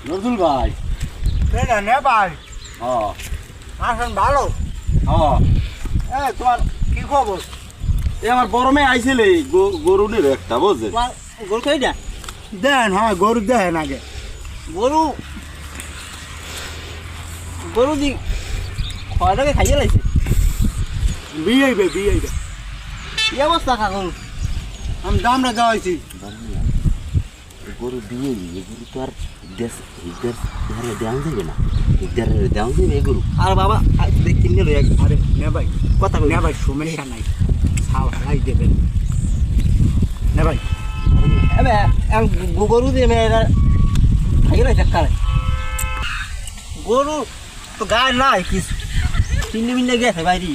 নজরুল ভাই। নে ভাই হ্যাঁ আসেন ভালো। হ্যাঁ তোমার কি খবর? এ আমার বড় মেয়ে আইছিল গরু নির একটা বুঝছে। তোমার গরু খাই না দেন, হ্যাঁ গরু দেন আগে। গরু গরু দি খয়টাকে খাইয়ে লাইছে বিয়েইবে কি অবস্থা খা গরু আমি দামটা দেওয়াইছি। গরু দিয়ে গরু তো আর দেশ দেওয়া যাবে না, দেওয়া যাবে গরু। আর বাবা দেখতে নিল আরে নে ভাই, কথা নে ভাই সমস্যা নাই, ছাও হারাই দেবেন। নে ভাই গরু দিয়ে খাইয়ে লাইছে কারে গরু তো গায়ে নাই কিছু তিন মিনিটে গেছে বাইরে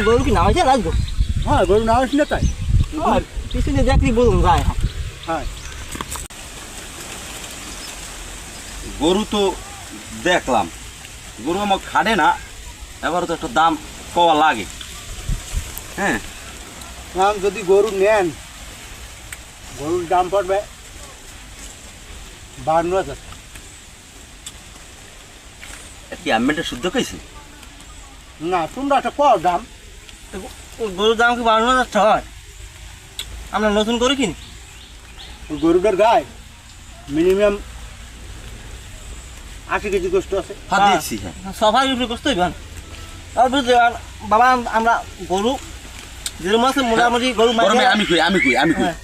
গরু কি নামাইছে লাগবো হ্যাঁ গরু না আসলে তাই। আর পিছনে দেখলি বলুন গায়ে হ্যাঁ গরু তো দেখলাম, গরু আমার খাটে না, এবার তো একটা দাম কওয়া লাগে। হ্যাঁ এখন যদি গরু নেন, গরুর দাম পড়বে 52,000। কি আমি এটা শুদ্ধ কইছি? না তোমরা একটা কর দাম। গরুর দাম কি 52,000 হয়? আমরা নতুন করে কিনি গরুটার গায়ে মিনিমাম 80 কেজি গোস্ত আছে। হ্যাঁ দেখছি। হ্যাঁ সবাই উপরে কষ্ট হইবেন আর বুঝতে বাবা আমরা গরু যেরকম আছে মোটামুটি গরু বড় মেয়ে আমি কই হ্যাঁ।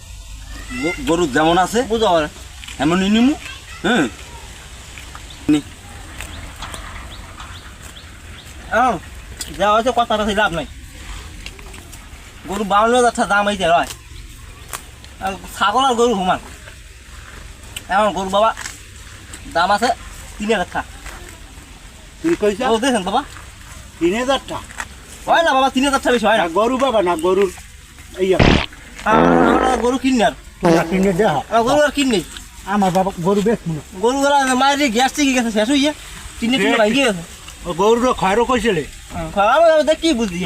গরু যেমন আছে বুঝতে পারে এমনই নিমু। হ্যাঁ এখন যা হয়েছে কথাটা সেই লাভ নাই। গরু 52,000 দাম হয়েছে রয়, আর ছাগল আর গরু সমান। এখন গরু বাবা দাম আছে 3,000 টাকা। তুই কইছা ও দেখেন বাবা 3,000 টাকা? হয় না বাবা 3,000 টাকা বেশি হয় না। না গরু বাবা, না গরুর এই আমরা গরু কিনি আর কিনে দেওয়া। আমরা গরু আর কিনি আমার বাবা গরু বেচবো না। গরু মায়ের গ্যাস থেকে গেছে শেষ হইয়া 3 ভাই গিয়ে গেছে। গরুর খয়রও কইছিলে। আমি দেখ কি বুঝলি